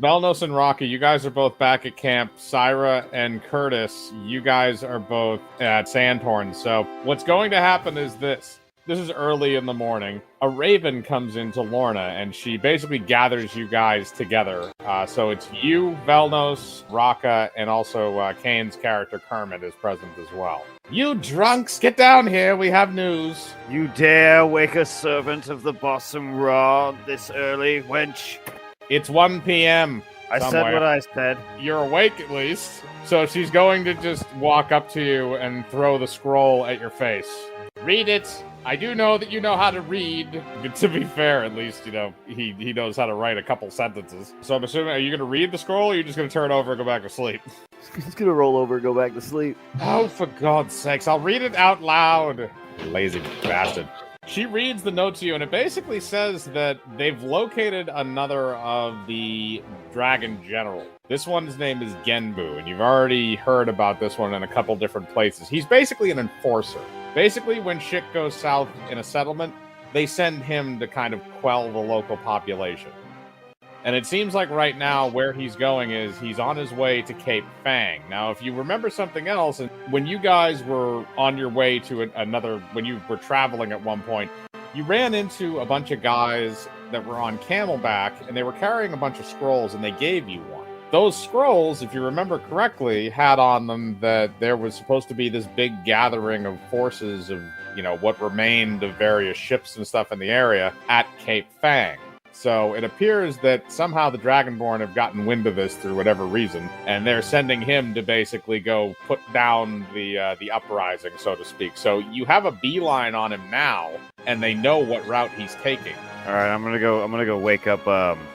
Velnos and Rocky, you guys are both back at camp. Syra and Curtis, you guys are both at Sandhorn. So what's going to happen is this. This is early in the morning. A raven comes into Lorna, and she basically gathers you guys together. So it's you, Velnos, Raka, and also Kane's character Kermit is present as well. You drunks, get down here. We have news. You dare wake a servant of the Bosom Raw this early, wench? It's 1 p.m. I said what I said. You're awake at least. So she's going to just walk up to you and throw the scroll at your face. Read it. I do know that you know how to read. To be fair, at least, you know, he knows how to write a couple sentences. So I'm assuming, are you going to read the scroll, or are you just going to turn over and go back to sleep? He's going to roll over and go back to sleep. Oh, for God's sakes, I'll read it out loud. Lazy bastard. She reads the note to you, and it basically says that they've located another of the dragon general. This one's name is Genbu, and you've already heard about this one in a couple different places. He's basically an enforcer. Basically, when shit goes south in a settlement, they send him to kind of quell the local population. And it seems like right now where he's going is he's on his way to Cape Fang. Now, if you remember something else, and when you guys were on your way to when you were traveling at one point, you ran into a bunch of guys that were on camelback, and they were carrying a bunch of scrolls, and they gave you one. Those scrolls, if you remember correctly, had on them that there was supposed to be this big gathering of forces of, you know, what remained of various ships and stuff in the area at Cape Fang. So it appears that somehow the Dragonborn have gotten wind of this through whatever reason, and they're sending him to basically go put down the uprising, so to speak. So you have a beeline on him now, and they know what route he's taking. All right, I'm gonna go wake up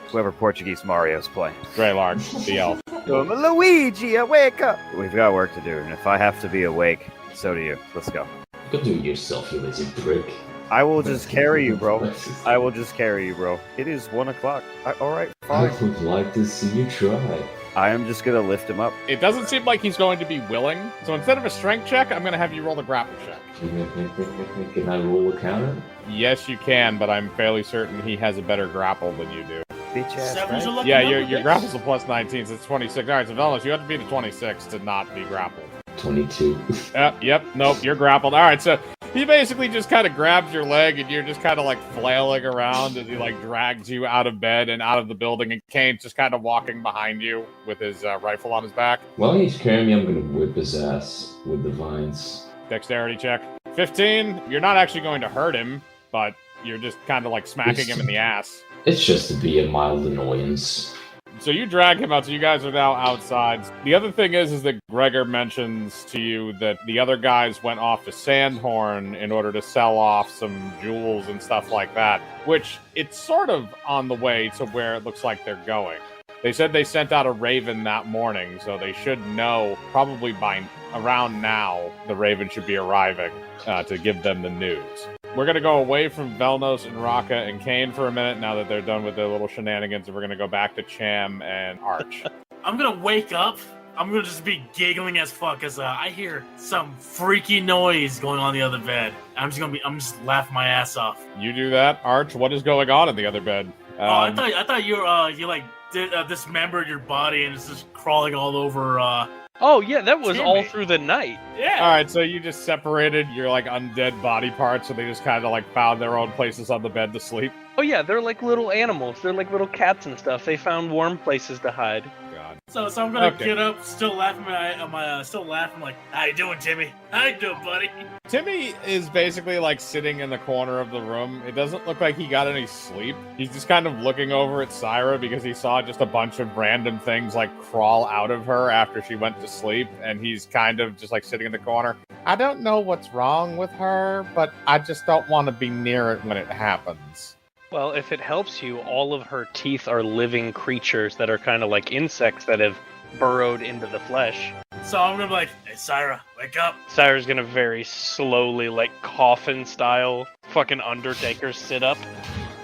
whoever Portuguese Mario's playing. Greylark, the elf. Luigi, wake up! We've got work to do, and if I have to be awake, so do you. Let's go. Go do it yourself, you lazy prick. I will just carry you, bro. I will just carry you, bro. It is 1 o'clock. All right, fine. I would like to see you try. I am just gonna lift him up. It doesn't seem like he's going to be willing, so instead of a strength check, I'm gonna have you roll a grapple check. Can I roll a counter? Yes, you can, but I'm fairly certain he has a better grapple than you do. Bitch ass, right? Yeah, your grapple's a plus 19, so it's 26. All right, so Velnos, you have to beat a 26 to not be grappled. 22. Yep, nope, you're grappled. All right, so he basically just kind of grabs your leg, and you're just kind of like flailing around as he like drags you out of bed and out of the building, and Kane's just kind of walking behind you with his rifle on his back. While he's carrying me, I'm going to whip his ass with the vines. Dexterity check. 15. You're not actually going to hurt him, but you're just kind of like smacking him in the ass. It's just to be a mild annoyance. So you drag him out, so you guys are now outside. The other thing is that Gregor mentions to you that the other guys went off to Sandhorn in order to sell off some jewels and stuff like that, which it's sort of on the way to where it looks like they're going. They said they sent out a raven that morning, so they should know probably by around now the raven should be arriving to give them the news. We're going to go away from Velnos and Raka and Kane for a minute now that they're done with their little shenanigans, and we're going to go back to Cham and Arch. I'm going to wake up. I'm going to just be giggling as fuck as I hear some freaky noise going on the other bed. I'm just laughing my ass off. You do that, Arch. What is going on in the other bed? I thought you like dismembered your body and it's just crawling all over. Oh yeah, that was Timmy. all through the night. Yeah. All right, so you just separated your like undead body parts, so they just kind of like found their own places on the bed to sleep. Oh yeah, they're like little animals. They're like little cats and stuff. They found warm places to hide. God. So I'm gonna get up, still laughing. Still laughing. Like, how you doing, Timmy? How you doing, buddy? Timmy is basically like sitting in the corner of the room. It doesn't look like he got any sleep. He's just kind of looking over at Syra because he saw just a bunch of random things like crawl out of her after she went to sleep, and he's kind of just like sitting in the corner. I don't know what's wrong with her, but I just don't want to be near it when it happens. Well, if it helps you, all of her teeth are living creatures that are kind of like insects that have burrowed into the flesh. So I'm gonna be like, hey, Syra, wake up. Syra's gonna very slowly, like coffin style, fucking Undertaker sit up.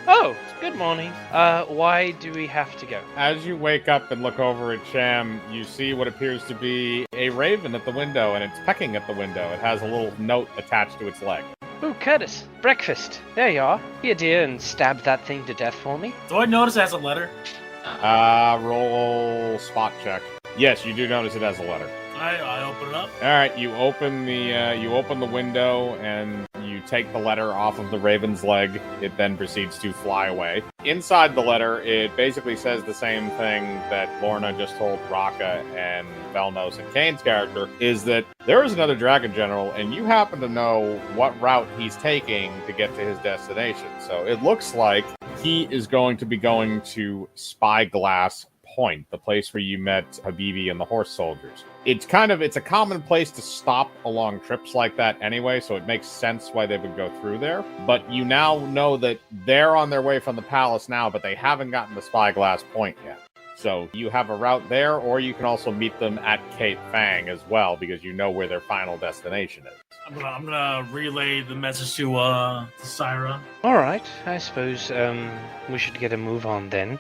Oh, good morning. Why do we have to go? As you wake up and look over at Cham, you see what appears to be a raven at the window, and it's pecking at the window. It has a little note attached to its leg. Ooh, Curtis, breakfast. There you are. Here, dear, and stab that thing to death for me. Do I notice it has a letter? Roll spot check. Yes, you do notice it has a letter. I open it up. All right, you open the window and you take the letter off of the raven's leg. It then proceeds to fly away. Inside the letter, it basically says the same thing that Lorna just told Raka and Velnos and Kane's character, is that there is another dragon general, and you happen to know what route he's taking to get to his destination. So it looks like he is going to be going to Spyglass Point, the place where you met Habibi and the horse soldiers. It's a common place to stop along trips like that anyway, so it makes sense why they would go through there. But you now know that they're on their way from the palace now, but they haven't gotten to Spyglass Point yet. So you have a route there, or you can also meet them at Cape Fang as well, because you know where their final destination is. I'm gonna relay the message to Syra. All right, I suppose we should get a move on then.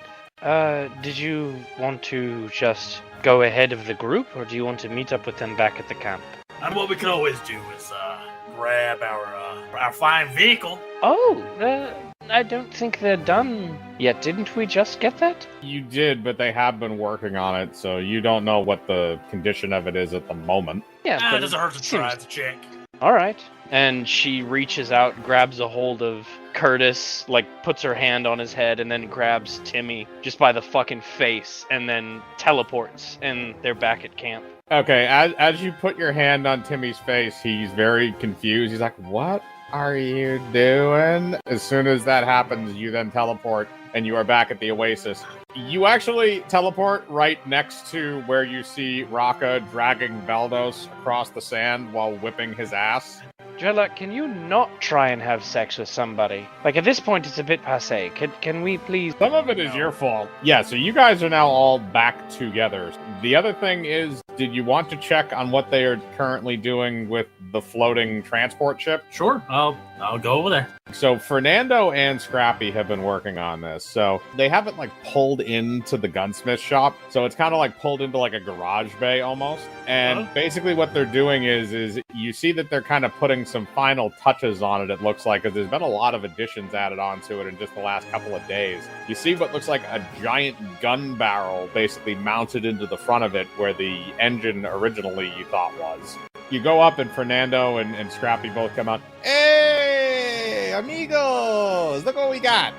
Did you want to just go ahead of the group, or do you want to meet up with them back at the camp? And what we can always do is grab our flying vehicle. Oh, I don't think they're done yet. Didn't we just get that? You did, but they have been working on it, so you don't know what the condition of it is at the moment. Yeah, It doesn't hurt to try to check. All right. And she reaches out, grabs a hold of Curtis, puts her hand on his head, and then grabs Timmy just by the fucking face, and then teleports, and they're back at camp. Okay, as you put your hand on Timmy's face, he's very confused. He's like, "What are you doing?" As soon as that happens, you then teleport, and you are back at the Oasis. You actually teleport right next to where you see Raka dragging Veldos across the sand while whipping his ass. Drella, can you not try and have sex with somebody? At this point, it's a bit passé. Can we please... Some of it is your fault. Yeah, so you guys are now all back together. The other thing is, did you want to check on what they are currently doing with the floating transport ship? Sure, I'll go over there. So Fernando and Scrappy have been working on this. So they have it pulled into the gunsmith shop. So it's kind of pulled into a garage bay almost. And basically what they're doing is you see that they're kind of putting some final touches on it looks like, because there's been a lot of additions added onto it in just the last couple of days. You see what looks like a giant gun barrel basically mounted into the front of it where the engine originally you thought was. You go up and Fernando and Scrappy both come out. Hey, amigos, look what we got.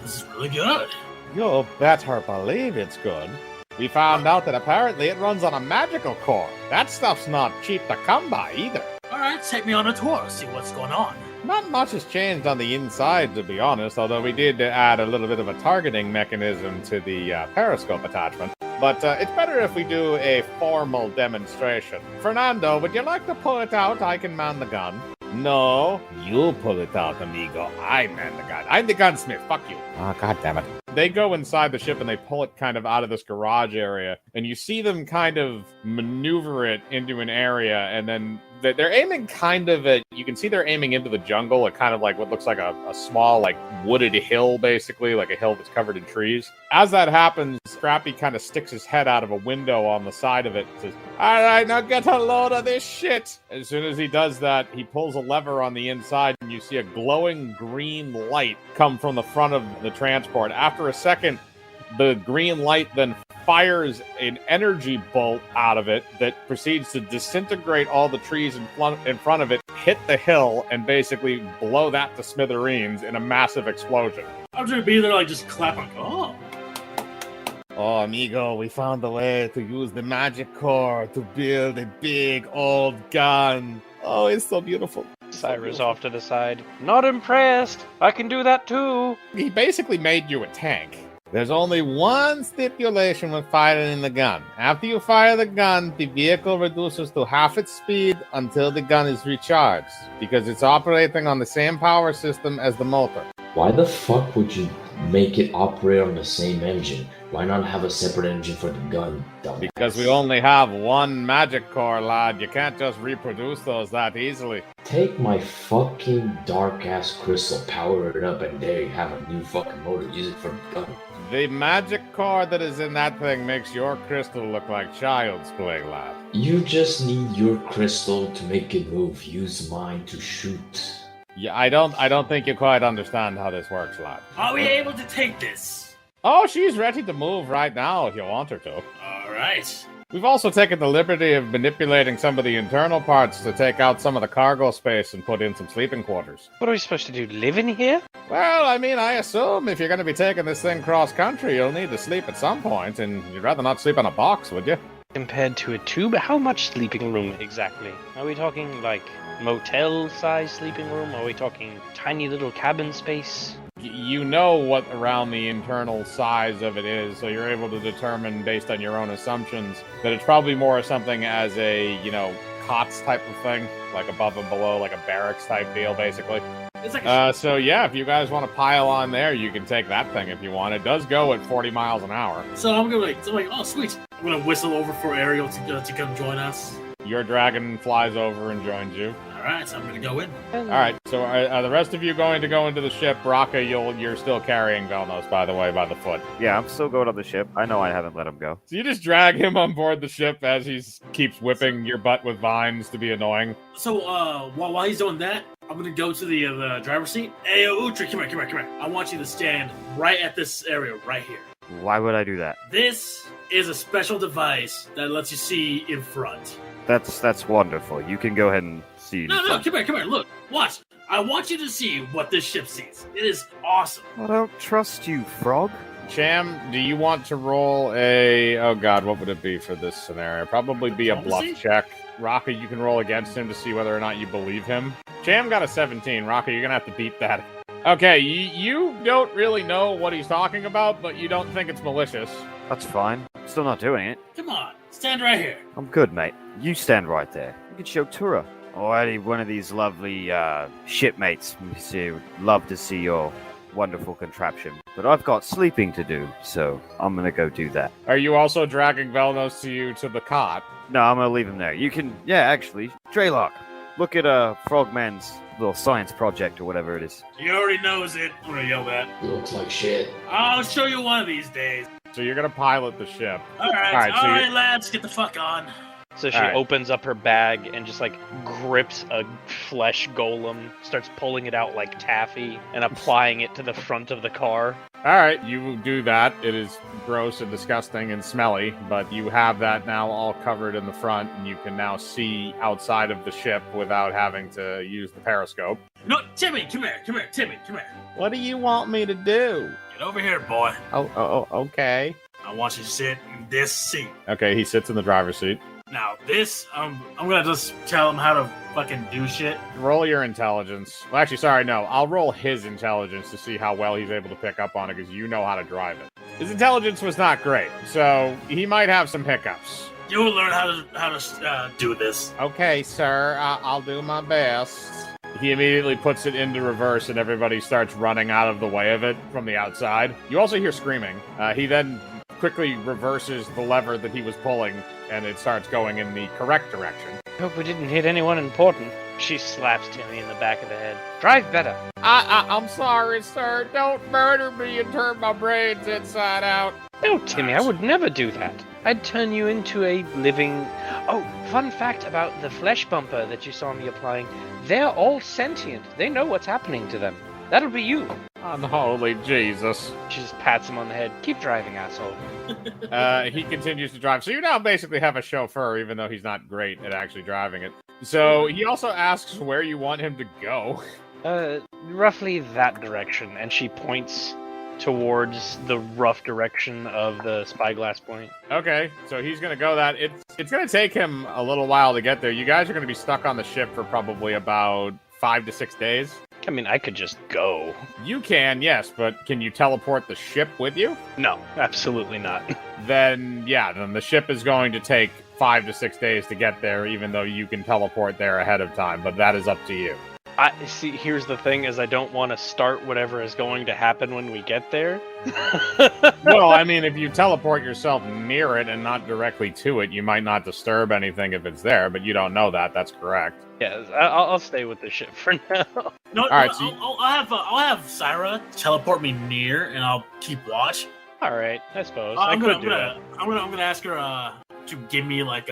This is really good. You'll better believe it's good. We found out that apparently it runs on a magical core. That stuff's not cheap to come by either. All right, take me on a tour, see what's going on. Not much has changed on the inside, to be honest, although we did add a little bit of a targeting mechanism to the periscope attachment. But it's better if we do a formal demonstration. Fernando, would you like to pull it out? I can man the gun. No, you pull it out, amigo. I man the gun. I'm the gunsmith. Fuck you. Oh, God damn it. They go inside the ship and they pull it kind of out of this garage area, and you see them kind of maneuver it into an area, and then they're aiming kind of at, you can see they're aiming into the jungle at kind of what looks like a small wooded hill, basically, like a hill that's covered in trees. As that happens, Scrappy kind of sticks his head out of a window on the side of it and says, "All right, now get a load of this shit." As soon as he does that, he pulls a lever on the inside, and you see a glowing green light come from the front of the transport. After a second, the green light then fires an energy bolt out of it that proceeds to disintegrate all the trees in front of it, hit the hill, and basically blow that to smithereens in a massive explosion. I'm gonna be there just clapping. Oh, amigo, we found a way to use the magic core to build a big old gun. Oh, it's so beautiful. Syra's off to the side. Not impressed. I can do that too. He basically made you a tank. There's only one stipulation when firing the gun. After you fire the gun, the vehicle reduces to half its speed until the gun is recharged, because it's operating on the same power system as the motor. Why the fuck would you make it operate on the same engine? Why not have a separate engine for the gun? Dumbass. Because we only have one magic core, lad. You can't just reproduce those that easily. Take my fucking dark-ass crystal, power it up, and there you have a new fucking motor. Use it for the gun. The magic core that is in that thing makes your crystal look like child's play, lad. You just need your crystal to make it move. Use mine to shoot. Yeah, I don't think you quite understand how this works, lad. Are we able to take this? Oh, she's ready to move right now if you want her to. All right. We've also taken the liberty of manipulating some of the internal parts to take out some of the cargo space and put in some sleeping quarters. What are we supposed to do? Live in here? Well, I mean, I assume if you're going to be taking this thing cross-country, you'll need to sleep at some point, and you'd rather not sleep on a box, would you? Compared to a tube, how much sleeping room exactly? Are we talking like motel-size sleeping room? Are we talking tiny little cabin space? You know what around the internal size of it is, so you're able to determine based on your own assumptions that it's probably more something as a, cots type of thing, like above and below, like a barracks type deal, basically. It's like So yeah, if you guys want to pile on there, you can take that thing if you want. It does go at 40 miles an hour. So I'm gonna oh sweet. I'm gonna whistle over for Ariel to come join us. Your dragon flies over and joins you. All right, so I'm gonna go in. All right, so are the rest of you going to go into the ship? Raka, you're still carrying Velnos, by the way, by the foot. Yeah, I'm still going on the ship. I know I haven't let him go. So you just drag him on board the ship as he keeps whipping your butt with vines to be annoying. So while he's doing that, I'm gonna go to the driver's seat. Hey, Utri, come here. I want you to stand right at this area right here. Why would I do that? This is a special device that lets you see in front. That's wonderful. You can go ahead and see. No, come here. Look, watch. I want you to see what this ship sees. It is awesome. I don't trust you, Frog. Cham, do you want to roll a... Oh god, what would it be for this scenario? Probably be a bluff check. Raka, you can roll against him to see whether or not you believe him. Cham got a 17. Raka, you're gonna have to beat that. Okay, you don't really know what he's talking about, but you don't think it's malicious. That's fine. Still not doing it. Come on, stand right here. I'm good, mate. You stand right there. You can show Tura. Or any one of these lovely shipmates who love to see your wonderful contraption. But I've got sleeping to do, so I'm gonna go do that. Are you also dragging Velnos to the cot? No, I'm gonna leave him there. You can, actually, Draylock, look at Frogman's little science project or whatever it is. He already knows it. I'm gonna yell that. Looks like shit. I'll show you one of these days. So you're gonna pilot the ship. All right, lads, get the fuck on. So she opens up her bag and just grips a flesh golem, starts pulling it out like taffy and applying it to the front of the car. All right, you do that. It is gross and disgusting and smelly, but you have that now all covered in the front, and you can now see outside of the ship without having to use the periscope. No, Timmy, come here. Timmy, come here. What do you want me to do? Get over here, boy. Oh, okay. I want you to sit in this seat. Okay, he sits in the driver's seat. Now, this, I'm gonna just tell him how to fucking do shit. Roll your intelligence. Well, actually, sorry, no. I'll roll his intelligence to see how well he's able to pick up on it, because you know how to drive it. His intelligence was not great, so he might have some hiccups. You'll learn how to do this. Okay, sir. I'll do my best. He immediately puts it into reverse, and everybody starts running out of the way of it from the outside. You also hear screaming. He then quickly reverses the lever that he was pulling, and it starts going in the correct direction. Hope we didn't hit anyone important. She slaps Timmy in the back of the head. Drive better. I'm sorry, sir. Don't murder me and turn my brains inside out. No, Timmy, I would never do that. I'd turn you into a living... Oh, fun fact about the flesh bumper that you saw me applying. They're all sentient. They know what's happening to them. That'll be you. Unholy Jesus. She just pats him on the head. Keep driving, asshole. He continues to drive. So you now basically have a chauffeur, even though he's not great at actually driving it. So he also asks where you want him to go. Roughly that direction. And she points towards the rough direction of the Spyglass point. Okay, so he's going to go that. It's going to take him a little while to get there. You guys are going to be stuck on the ship for probably about 5 to 6 days. I mean, I could just go. You can, yes, but can you teleport the ship with you? No, absolutely not. Then the ship is going to take 5 to 6 days to get there, even though you can teleport there ahead of time, but that is up to you. See, here's the thing, is I don't want to start whatever is going to happen when we get there. Well, I mean, if you teleport yourself near it and not directly to it, you might not disturb anything if it's there, but you don't know that. That's correct. Yes, I'll stay with the ship for now. No, all right, I'll have Syra teleport me near, and I'll keep watch. All right, I suppose I'm could do that. gonna ask her to give me like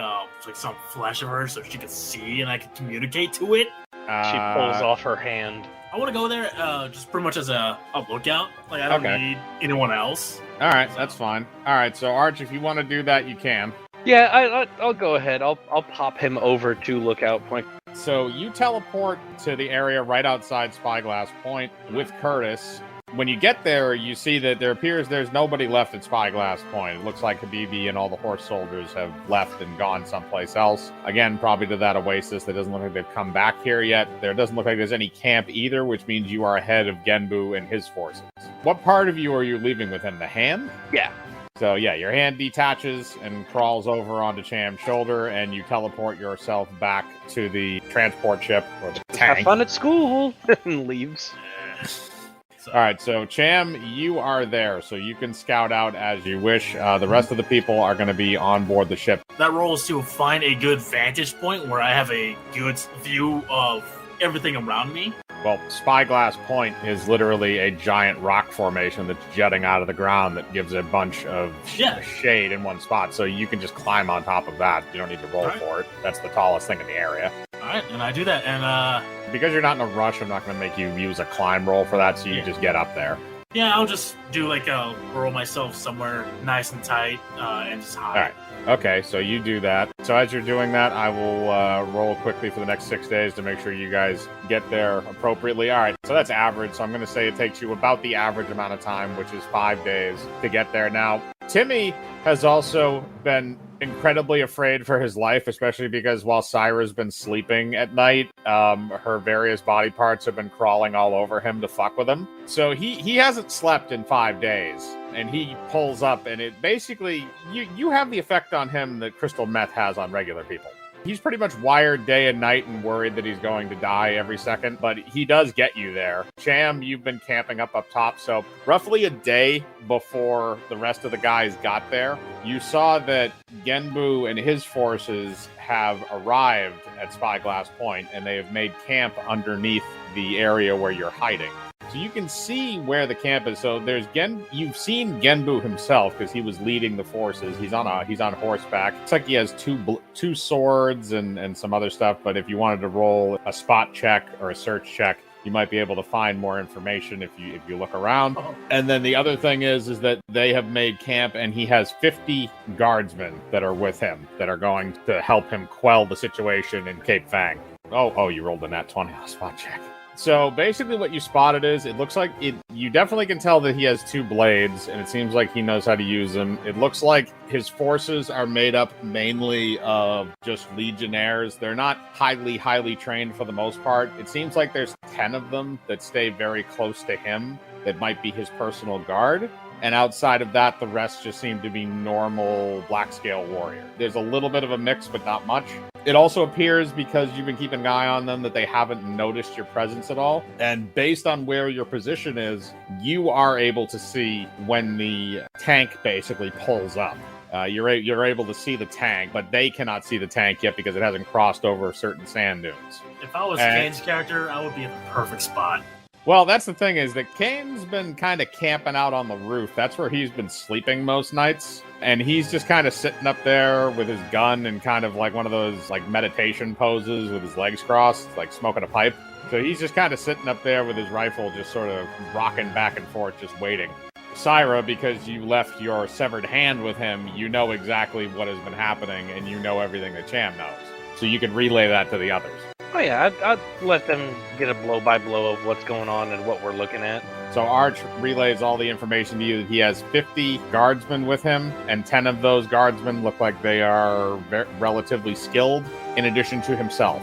some flash of her so she can see and I can communicate to it. She pulls off her hand. I want to go there just pretty much as a lookout. Like, I don't need anyone else. All right, that's fine. All right, so Arch, if you want to do that, you can. Yeah, I'll go ahead. I'll pop him over to Lookout Point. So you teleport to the area right outside Spyglass Point with Curtis. When you get there, you see that there appears there's nobody left at Spyglass Point. It looks like Habibi and all the horse soldiers have left and gone someplace else. Again, probably to that oasis. That doesn't look like they've come back here yet. There doesn't look like there's any camp either, which means you are ahead of Genbu and his forces. What part of you are you leaving with him? The hand? Yeah. So yeah, your hand detaches and crawls over onto Cham's shoulder, and you teleport yourself back to the transport ship or the tank. Have fun at school, and leaves. All right, so Cham, you are there, so you can scout out as you wish. The rest of the people are going to be on board the ship. That role is to find a good vantage point where I have a good view of everything around me. Well, Spyglass Point is literally a giant rock formation that's jutting out of the ground that gives a bunch of shade in one spot, so you can just climb on top of that. You don't need to roll for it. That's the tallest thing in the area. All right, and I do that, and because you're not in a rush, I'm not going to make you use a climb roll for that, so you just get up there. Yeah, I'll just do like a roll myself somewhere nice and tight, and just hide. All right. Okay, so you do that. So as you're doing that, I will roll quickly for the next 6 days to make sure you guys get there appropriately. All right, so that's average. So I'm going to say it takes you about the average amount of time, which is 5 days to get there. Now, Timmy has also been incredibly afraid for his life, especially because while Syra's been sleeping at night, her various body parts have been crawling all over him to fuck with him. So he hasn't slept in 5 days, and he pulls up, and it basically, you have the effect on him that crystal meth has on regular people. He's pretty much wired day and night and worried that he's going to die every second, but he does get you there. Cham, you've been camping up top, so roughly a day before the rest of the guys got there, you saw that Genbu and his forces have arrived at Spyglass Point, and they have made camp underneath the area where you're hiding. So you can see where the camp is. So there's you've seen Genbu himself because he was leading the forces. He's on horseback. It's like he has two swords and some other stuff. But if you wanted to roll a spot check or a search check, you might be able to find more information if you look around. And then the other thing is that they have made camp, and he has 50 guardsmen that are with him that are going to help him quell the situation in Cape Fang. Oh, you rolled a nat 20 on a spot check. So basically what you spotted is, it looks like you definitely can tell that he has 2 blades, and it seems like he knows how to use them. It looks like his forces are made up mainly of just legionnaires. They're not highly trained for the most part. It seems like there's 10 of them that stay very close to him that might be his personal guard. And outside of that, the rest just seem to be normal black scale warrior. There's a little bit of a mix, but not much. It also appears, because you've been keeping an eye on them, that they haven't noticed your presence at all. And based on where your position is, you are able to see when the tank basically pulls up. You're able to see the tank, but they cannot see the tank yet because it hasn't crossed over certain sand dunes. If I was Kane's character, I would be in the perfect spot. Well, that's the thing, is that Kane's been kind of camping out on the roof. That's where he's been sleeping most nights. And he's just kind of sitting up there with his gun and kind of like one of those like meditation poses with his legs crossed, like smoking a pipe. So he's just kind of sitting up there with his rifle, just sort of rocking back and forth, just waiting. Syra, because you left your severed hand with him, you know exactly what has been happening, and you know everything that Cham knows. So you can relay that to the others. Oh yeah, I'd let them get a blow-by-blow of what's going on and what we're looking at. So Arch relays all the information to you. He has 50 guardsmen with him, and 10 of those guardsmen look like they are relatively skilled, in addition to himself.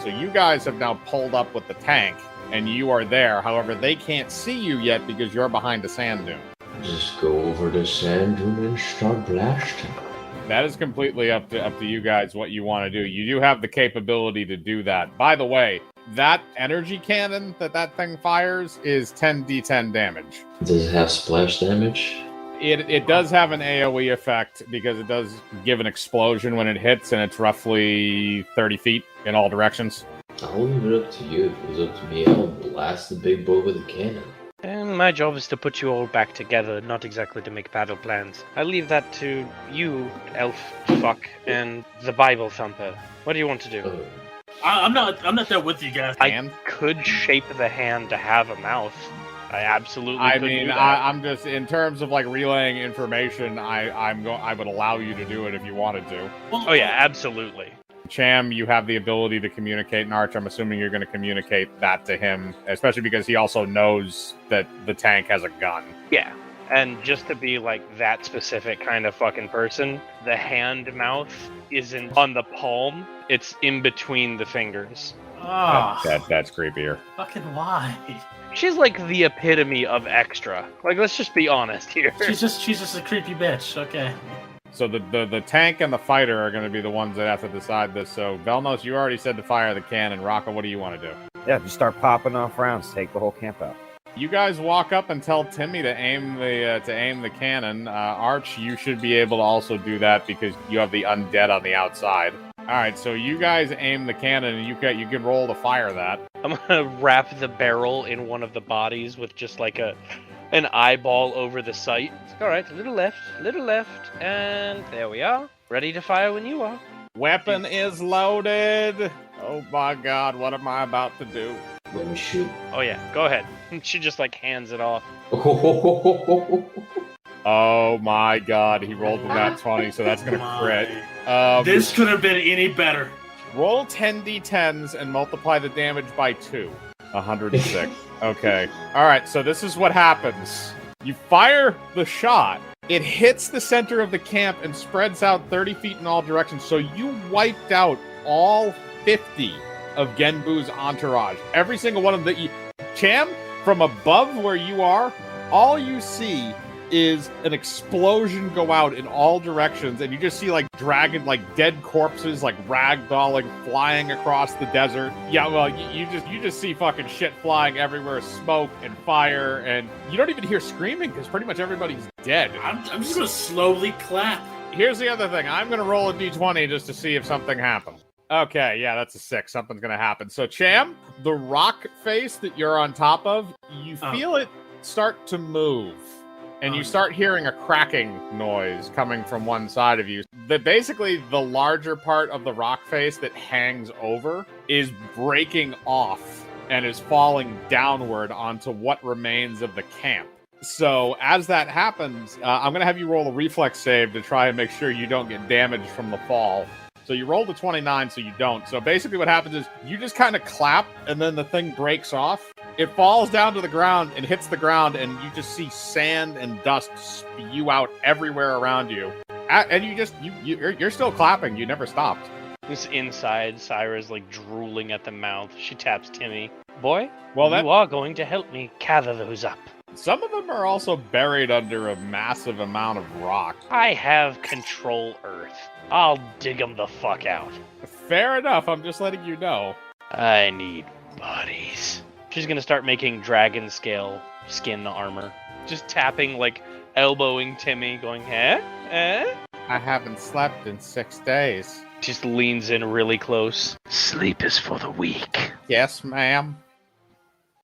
So you guys have now pulled up with the tank, and you are there. However, they can't see you yet because you're behind a sand dune. Just go over the sand dune and start blasting. That is completely up to you guys what you want to do. You do have the capability to do that. By the way, that energy cannon that thing fires is 10d10 damage. Does it have splash damage? It does have an AoE effect because it does give an explosion when it hits, and it's roughly 30 feet in all directions. I'll leave it up to you. If it was up to me, I'll blast the big boy with a cannon. And my job is to put you all back together, not exactly to make battle plans. I leave that to you, elf fuck, and the Bible thumper. What do you want to do? I'm not there with you guys. Hand? I could shape the hand to have a mouth. I absolutely I could mean, do that. I'm just in terms of like relaying information. I would allow you to do it if you wanted to. Well, Oh yeah, absolutely. Cham, you have the ability to communicate in Arch. I'm assuming you're going to communicate that to him, especially because he also knows that the tank has a gun. Yeah. And just to be like that specific kind of fucking person, the hand mouth isn't on the palm, it's in between the fingers. That's creepier. Fucking why? She's like the epitome of extra. Like, let's just be honest here. She's just a creepy bitch. Okay. So the tank and the fighter are going to be the ones that have to decide this. So Velnos, you already said to fire the cannon. Rocco, what do you want to do? Yeah, just start popping off rounds. Take the whole camp out. You guys walk up and tell Timmy to aim the cannon. Arch, you should be able to also do that because you have the undead on the outside. All right, so you guys aim the cannon, and you can roll to fire that. I'm gonna wrap the barrel in one of the bodies with just like an eyeball over the sight. All right, a little left, and there we are. Ready to fire when you are. Weapon is loaded. Oh my God, what am I about to do? Let me shoot. Oh yeah, go ahead. She just like hands it off. Oh my God, he rolled a nat 20, so that's gonna crit. This could have been any better. Roll 10d10s and multiply the damage by 2. 106. Okay. All right, so this is what happens. You fire the shot. It hits the center of the camp and spreads out 30 feet in all directions. So you wiped out all 50 of Genbu's entourage. Every single one of the... Cham, from above where you are, all you see is an explosion go out in all directions, and you just see like dead corpses like ragdolling flying across the desert. Yeah, well, you just see fucking shit flying everywhere, smoke and fire, and you don't even hear screaming because pretty much everybody's dead. I'm just gonna slowly clap. Here's the other thing. I'm gonna roll a d20 just to see if something happens. Okay, yeah, that's a 6. Something's gonna happen. So Cham, the rock face that you're on top of, you feel it start to move. And you start hearing a cracking noise coming from one side of you. Basically, the larger part of the rock face that hangs over is breaking off and is falling downward onto what remains of the camp. So as that happens, I'm going to have you roll a reflex save to try and make sure you don't get damaged from the fall. So you rolled a 29, so you don't. So basically what happens is you just kind of clap, and then the thing breaks off. It falls down to the ground and hits the ground, and you just see sand and dust spew out everywhere around you. And you're still clapping. You never stopped. This inside, Syra's like drooling at the mouth. She taps Timmy. Boy, well, you are going to help me gather those up. Some of them are also buried under a massive amount of rock. I have control Earth. I'll dig them the fuck out. Fair enough. I'm just letting you know. I need bodies. She's gonna start making dragon scale skin armor. Just tapping, like, elbowing Timmy, going, eh? I haven't slept in 6 days. Just leans in really close. Sleep is for the weak. Yes, ma'am.